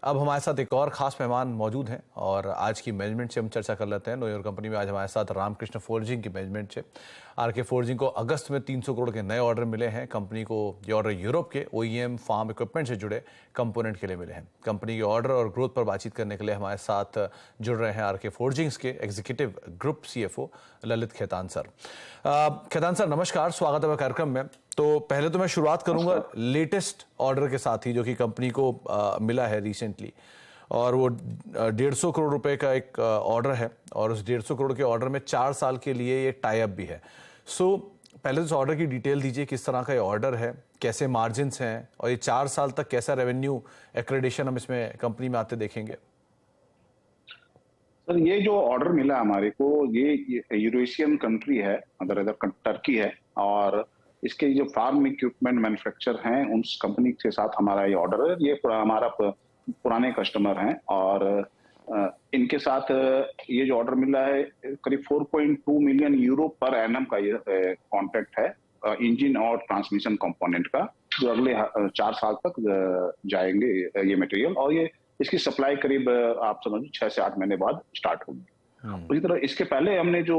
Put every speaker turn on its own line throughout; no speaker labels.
अब हमारे साथ एक और खास मेहमान मौजूद हैं और आज की मैनेजमेंट से हम चर्चा कर लेते हैं। नो योर कंपनी में आज हमारे साथ रामकृष्ण फोर्जिंग की मैनेजमेंट से। आरके फोर्जिंग को अगस्त में 300 करोड़ के नए ऑर्डर मिले हैं। कंपनी को ये ऑर्डर यूरोप के ओईएम फार्म इक्विपमेंट से जुड़े कंपोनेंट के लिए मिले हैं। कंपनी के ऑर्डर और ग्रोथ पर बातचीत करने के लिए हमारे साथ जुड़ रहे हैं आरके फोर्जिंग्स के executive group CFO Lalit Khetan sir. Khetan sir नमस्कार, स्वागत है कार्यक्रम में। तो पहले तो मैं शुरुआत करूंगा लेटेस्ट ऑर्डर के साथ ही जो कि कंपनी को मिला है रिसेंटली, और वो 150 करोड़ रुपए का एक ऑर्डर है और उस 150 करोड़ के ऑर्डर में 4 साल के लिए ये टाई अप भी है। पहले तो इस ऑर्डर की डिटेल दीजिए, किस तरह का ये ऑर्डर है, कैसे मार्जिन्स हैं और ये 4 साल तक कैसा रेवेन्यू एक्रेडिशन हम इसमें कंपनी में आते देखेंगे।
सर, ये जो ऑर्डर मिला हमारे को, ये यूरेशियन कंट्री है, अदर टर्की है, और इसके जो फार्म इक्विपमेंट मैन्युफैक्चर हैं उस कंपनी के साथ हमारा ये ऑर्डर है। ये हमारा पुराने कस्टमर हैं और इनके साथ ये जो ऑर्डर मिला है करीब 4.2 मिलियन यूरो पर एनम का ये कॉन्ट्रैक्ट है इंजन और ट्रांसमिशन कंपोनेंट का, जो अगले 4 साल तक जाएंगे ये मटेरियल, और ये इसकी सप्लाई करीब आप समझिए 6 से 8 महीने बाद स्टार्ट होगी। उसी तरह इसके पहले हमने जो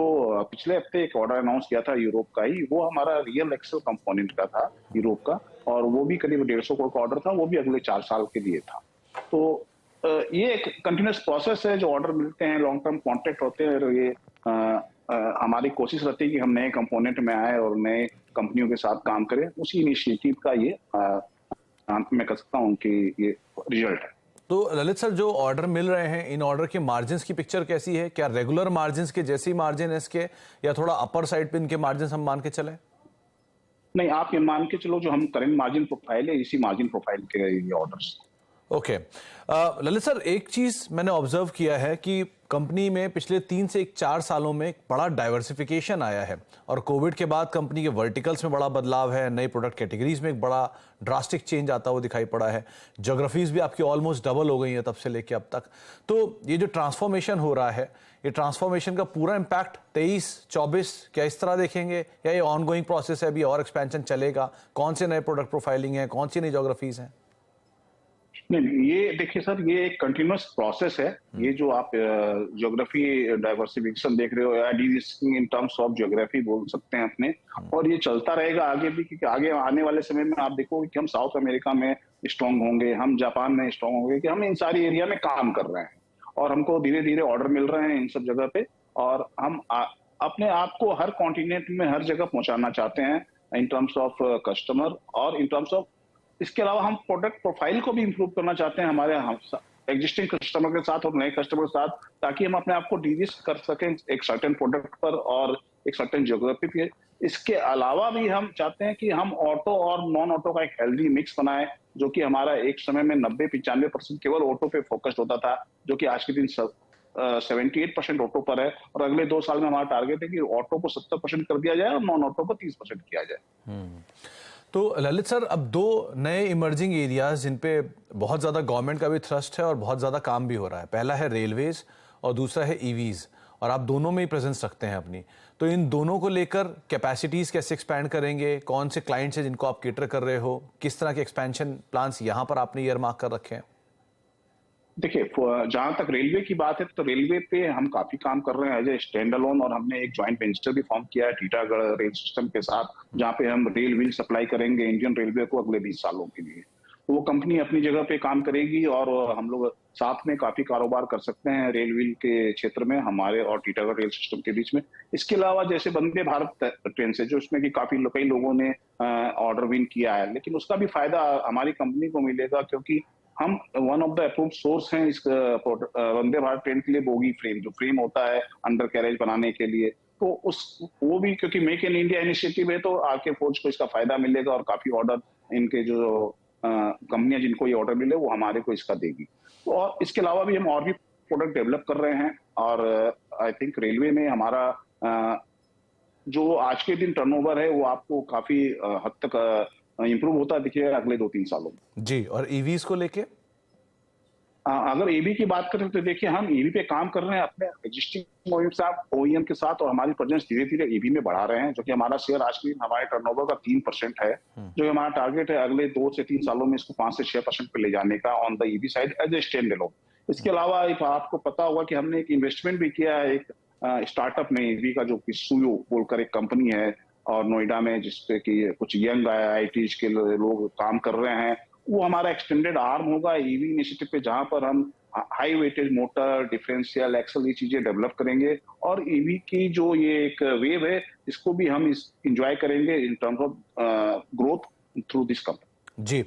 पिछले हफ्ते एक ऑर्डर अनाउंस किया था यूरोप का ही, वो हमारा रियल एक्सल कंपोनेंट का था यूरोप का, और वो भी करीब 150 करोड़ का ऑर्डर था, वो भी अगले 4 साल के लिए था। तो ये एक कंटिन्यूस प्रोसेस है, जो ऑर्डर मिलते हैं लॉन्ग टर्म कॉन्ट्रैक्ट होते हैं, और ये हमारी कोशिश रहती है कि हम नए कंपोनेंट में आए और नए कंपनियों के साथ काम करें। उसी इनिशिएटिव का ये मैं कह सकता हूँ कि ये रिजल्ट है।
तो ललित सर, जो ऑर्डर मिल रहे हैं, इन ऑर्डर के मार्जिन्स की पिक्चर कैसी है? क्या रेगुलर मार्जिन्स के जैसी मार्जिन है इसके, या थोड़ा अपर साइड पे इनके मार्जिन्स हम मान के चलें?
नहीं, आप ये मान के चलो जो हम करेंट मार्जिन प्रोफाइल है, इसी मार्जिन प्रोफाइल के ये ऑर्डर्स।
ओके। ललित सर, एक चीज मैंने ऑब्जर्व किया है कि कंपनी में पिछले 3 से 4 सालों में एक बड़ा डाइवर्सिफिकेशन आया है, और कोविड के बाद कंपनी के वर्टिकल्स में बड़ा बदलाव है, नई प्रोडक्ट कैटेगरीज में एक बड़ा ड्रास्टिक चेंज आता हुआ दिखाई पड़ा है। ज्योग्राफीज भी आपकी ऑलमोस्ट डबल हो गई हैं तब से लेके अब तक। तो ये जो ट्रांसफॉर्मेशन हो रहा है, ये ट्रांसफॉर्मेशन का पूरा इम्पैक्ट 23-24 क्या इस तरह देखेंगे, या ये ऑनगोइंग प्रोसेस है, अभी और एक्सपेंशन चलेगा? कौन से नए प्रोडक्ट प्रोफाइलिंग है, कौन सी नई ज्योग्राफीज हैं?
नहीं, ये देखिए सर, ये एक कंटिन्यूअस प्रोसेस है। ये जो आप ज्योग्राफी डाइवर्सिफिकेशन देख रहे हो, या D-risking in terms of geography बोल सकते हैं अपने, और ये चलता रहेगा आगे भी, क्योंकि आगे आने वाले समय में आप देखोगे कि हम साउथ अमेरिका में स्ट्रांग होंगे, हम जापान में स्ट्रांग होंगे, कि हम इन सारी एरिया में काम कर रहे हैं और हमको धीरे धीरे ऑर्डर मिल रहे हैं इन सब जगह पे, और हम अपने आप को हर कॉन्टिनेंट में हर जगह पहुंचाना चाहते हैं इन टर्म्स ऑफ कस्टमर, और इन टर्म्स ऑफ इसके अलावा हम प्रोडक्ट प्रोफाइल को भी इंप्रूव करना चाहते हैं हमारे एग्जिस्टिंग कस्टमर के साथ और नए कस्टमर के साथ, ताकि हम अपने आप को डी-रिस्क कर सकें एक सर्टेन प्रोडक्ट पर और एक सर्टेन ज्योग्राफी पे। इसके अलावा भी हम चाहते हैं कि हम ऑटो और नॉन ऑटो का एक हेल्दी मिक्स बनाएं, जो कि हमारा एक समय में 90-95% केवल ऑटो पे फोकस्ड होता था, जो कि आज के दिन 78% ऑटो पर है, और अगले 2 साल में हमारा टारगेट है कि ऑटो को 70% कर दिया जाए और नॉन ऑटो को 30% किया जाए।
तो ललित सर, अब 2 नए इमर्जिंग एरियाज जिन पे बहुत ज़्यादा गवर्नमेंट का भी थ्रस्ट है और बहुत ज़्यादा काम भी हो रहा है, पहला है रेलवेज और दूसरा है ईवीज, और आप दोनों में ही प्रेजेंस रखते हैं अपनी। तो इन दोनों को लेकर कैपेसिटीज़ कैसे एक्सपैंड करेंगे? कौन से क्लाइंट्स हैं जिनको आप केटर कर रहे हो? किस तरह के एक्सपेंशन प्लान्स यहाँ पर आपने ईयर मार्क कर रखे हैं?
देखिए, जहां तक रेलवे की बात है, तो रेलवे पे हम काफी काम कर रहे हैं एज ए स्टैंड अलोन, और हमने एक ज्वाइंट वेंचर भी फॉर्म किया है टीटागढ़ रेल सिस्टम के साथ, जहां पे हम रेल व्हील सप्लाई करेंगे इंडियन रेलवे को अगले 20 सालों के लिए। तो वो कंपनी अपनी जगह पे काम करेगी और हम लोग साथ में काफी कारोबार कर सकते हैं रेल व्हील के क्षेत्र में, हमारे और टीटागढ़ रेल सिस्टम के बीच में। इसके अलावा जैसे वंदे भारत ट्रेन से, जो उसमें कि कई लोगों ने ऑर्डर विन किया है, लेकिन उसका भी फायदा हमारी कंपनी को मिलेगा, क्योंकि हम one of the approved source हैं इस वंदे भारत ट्रेन के लिए। बोगी फ्रेम, जो फ्रेम होता है अंडर कैरेज बनाने के लिए, तो वो भी क्योंकि मेक इन इंडिया इनिशिएटिव है, तो आरके फोर्ज को इसका फायदा मिलेगा, और काफी ऑर्डर इनके जो कंपनियां जिनको ये ऑर्डर मिले वो हमारे को इसका देगी। तो और इसके अलावा भी हम और भी प्रोडक्ट डेवलप कर रहे हैं, और आई थिंक रेलवे में हमारा जो आज के दिन टर्नओवर है वो आपको काफी हद तक इंप्रूव होता दिखेगा अगले 2-3 सालों में।
जी, और ईवीज को लेके?
अगर ईवी की बात करें तो देखिए हम ईवी पे काम कर रहे हैं अपने एग्जिस्टिंग ओईएम के साथ, और हमारी प्रेजेंस धीरे धीरे ईवी में बढ़ा रहे हैं, जो कि हमारा शेयर आज के दिन हमारे टर्नओवर का 3% है, जो कि हमारा टारगेट है अगले 2 से 3 सालों में इसको 5 से 6% पे ले जाने का on the EV side as a stand alone. इसके अलावा एक आपको पता होगा कि हमने एक इन्वेस्टमेंट भी किया है एक स्टार्टअप में ईवी का, जो कि सुयो बोलकर एक कंपनी है और नोएडा में, जिसपे कि कुछ यंग आईआईटी के लोग काम कर रहे हैं। वो हमारा एक्सटेंडेड आर्म होगा ईवी इनिशिएटिव पे, जहां पर हम high weightage motor, differential, axle, ये चीजें डेवलप करेंगे, और ईवी की जो ये एक वेव है इसको भी हम इंजॉय करेंगे in terms of growth through this company.
जी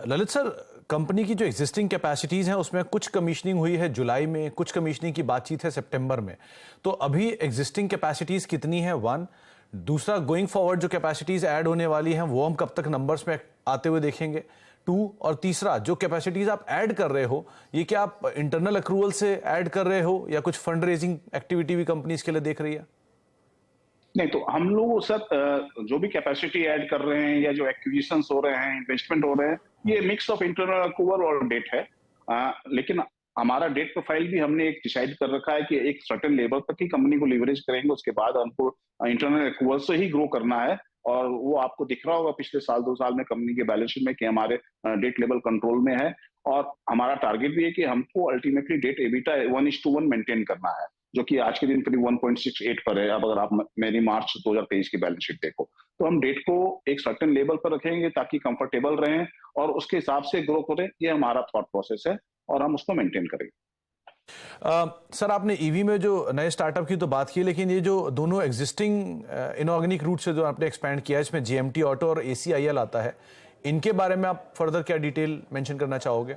ललित सर, कंपनी की जो एग्जिस्टिंग कैपेसिटीज हैं उसमें कुछ कमीशनिंग हुई है जुलाई में, कुछ कमीशनिंग की बातचीत है सितंबर में, तो अभी एग्जिस्टिंग कैपेसिटीज कितनी है? वन, दूसरा, गोइंग फॉरवर्ड जो कैपेसिटीज ऐड होने वाली हैं वो हम कब तक नंबर्स में आते हुए देखेंगे? टू, और तीसरा, जो कैपेसिटीज आप ऐड कर रहे हो ये क्या आप इंटरनल अक्रूवल से ऐड कर रहे हो या कुछ फंड रेजिंग एक्टिविटी भी कंपनीज के लिए देख रही है?
नहीं, तो हम लोग सर जो भी कैपेसिटी ऐड कर रहे हैं या जो एक्विजिशंस हो रहे हैं, इन्वेस्टमेंट हो रहे हैं, ये मिक्स ऑफ इंटरनल अक्रूवल और डेट है। लेकिन हमारा डेट प्रोफाइल भी हमने एक डिसाइड कर रखा है कि एक सर्टेन लेवल तक ही कंपनी को लीवरेज करेंगे, उसके बाद हमको इंटरनल अक्रूवल से ही ग्रो करना है। और वो आपको दिख रहा होगा पिछले साल 2 साल में कंपनी के बैलेंस शीट में कि हमारे डेट लेवल कंट्रोल में है, और हमारा टारगेट भी है कि हमको अल्टीमेटली डेट एबिटा 1:1 मेंटेन करना है, जो कि आज के दिन करीब 1.68 पर है। अब अगर आप मेरी मार्च 2023 की बैलेंस शीट देखो, तो हम डेट को एक सर्टेन लेवल पर रखेंगे ताकि कंफर्टेबल रहें और उसके हिसाब से ग्रो करें। ये हमारा थॉट प्रोसेस है और हम उसको मेंटेन करेंगे।
सर, आपने ईवी में जो नए स्टार्टअप की तो बात की, लेकिन ये जो दोनों एग्जिस्टिंग इनऑर्गेनिक रूट से जो आपने एक्सपैंड किया है, इसमें जेएमटी ऑटो और एसीआईएल आता है, इनके बारे में आप फर्दर क्या डिटेल मेंशन करना चाहोगे?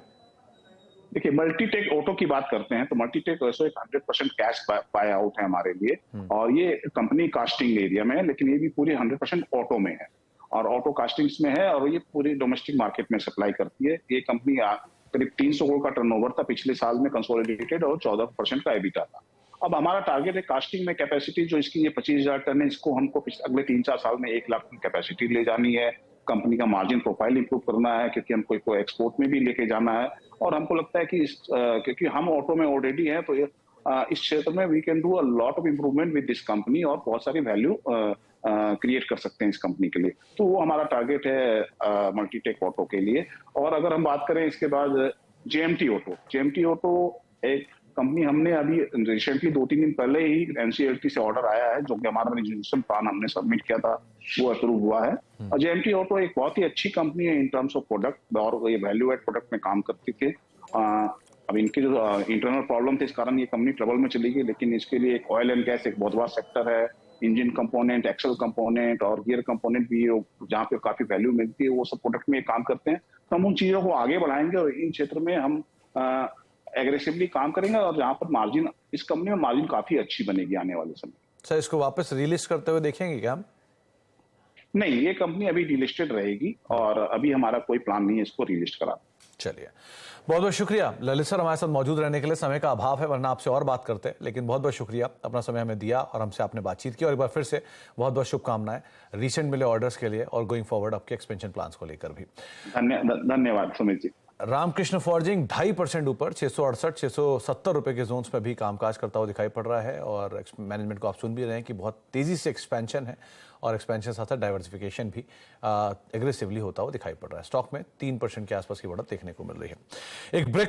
देखिए, मल्टीटेक ऑटो की बात करते हैं तो मल्टीटेक वैसे एक 100% कैश बाय आउट है हमारे लिए, और ये कंपनी कास्टिंग एरिया में है, लेकिन ये भी पूरी 100% ऑटो में है और ऑटो कास्टिंग्स में है, और ये पूरी डोमेस्टिक मार्केट में सप्लाई करती है। ये कंपनी करीब 300 करोड़ का टर्नओवर था पिछले साल में कंसोलिडेटेड, और 14% का एबिटा था। अब हमारा टारगेट है कास्टिंग में कैपेसिटी जो इसकी ये 25,000 टन है, इसको हमको अगले 3-4 साल में 1 लाख की कैपेसिटी ले जानी है। कंपनी का मार्जिन प्रोफाइल इंप्रूव करना है, क्योंकि हमको इसको एक्सपोर्ट में भी लेके जाना है, और हमको लगता है कि क्योंकि हम ऑटो में ऑलरेडी हैं, तो इस क्षेत्र में we can do a lot of improvement with this company, और बहुत सारी वैल्यू क्रिएट कर सकते हैं इस कंपनी के लिए। तो वो हमारा टारगेट है मल्टीटेक ऑटो के लिए। और अगर हम बात करें इसके बाद जेएमटी ऑटो एक कंपनी, हमने अभी रिसेंटली 2-3 दिन पहले ही एनसीएलटी से ऑर्डर आया है, जो कि हमारा रिजर्वेशन प्लान हमने सबमिट किया था, वो अप्रूव हुआ है। और जेएमटी ऑटो एक बहुत ही अच्छी कंपनी है इन टर्म्स ऑफ प्रोडक्ट, और ये वैल्यू एड प्रोडक्ट में काम करती थी। अब इनके जो इंटरनल प्रॉब्लम थे, इस कारण ये कंपनी ट्रबल में चली गई, लेकिन इसके लिए एक ऑयल एंड गैस एक बहुत बड़ा सेक्टर है, इंजन कंपोनेंट, एक्सल कंपोनेंट और गियर कंपोनेंट भी, जहाँ पे काफी वैल्यू मिलती है, वो सब प्रोडक्ट में काम करते हैं। तो हम उन चीजों को आगे बढ़ाएंगे और इन क्षेत्र में हम एग्रेसिवली काम करेंगे, और जहां पर मार्जिन, इस कंपनी में मार्जिन काफी अच्छी बनेगी आने वाले समय।
सर, इसको वापस रीलिस्ट करते हुए देखेंगे क्या हम?
नहीं, ये कंपनी अभी डीलिस्टेड रहेगी और अभी हमारा कोई प्लान नहीं है इसको रीलिस्ट कराना।
चलिए, बहुत बहुत शुक्रिया ललित सर हमारे साथ मौजूद रहने के लिए। समय का अभाव है, वरना आपसे और बात करते, लेकिन बहुत बहुत शुक्रिया, अपना समय हमें दिया और हमसे आपने बातचीत की, और एक बार फिर से बहुत बहुत शुभकामनाएं रिसेंट मिले ऑर्डर्स के लिए और गोइंग फॉरवर्ड आपके एक्सपेंशन प्लान्स को लेकर भी।
धन्यवाद सुमित जी।
रामकृष्ण फॉर्जिंग 2.5% ऊपर 668-670 रुपए के जोन्स में भी कामकाज करता हुआ दिखाई पड़ रहा है, और मैनेजमेंट को आप सुन भी रहे हैं कि बहुत तेजी से एक्सपेंशन है, और एक्सपेंशन साथ साथ डाइवर्सिफिकेशन भी एग्रेसिवली होता हुआ दिखाई पड़ रहा है। स्टॉक में 3% के आसपास की बढ़त देखने को मिल रही है। एक ब्रेक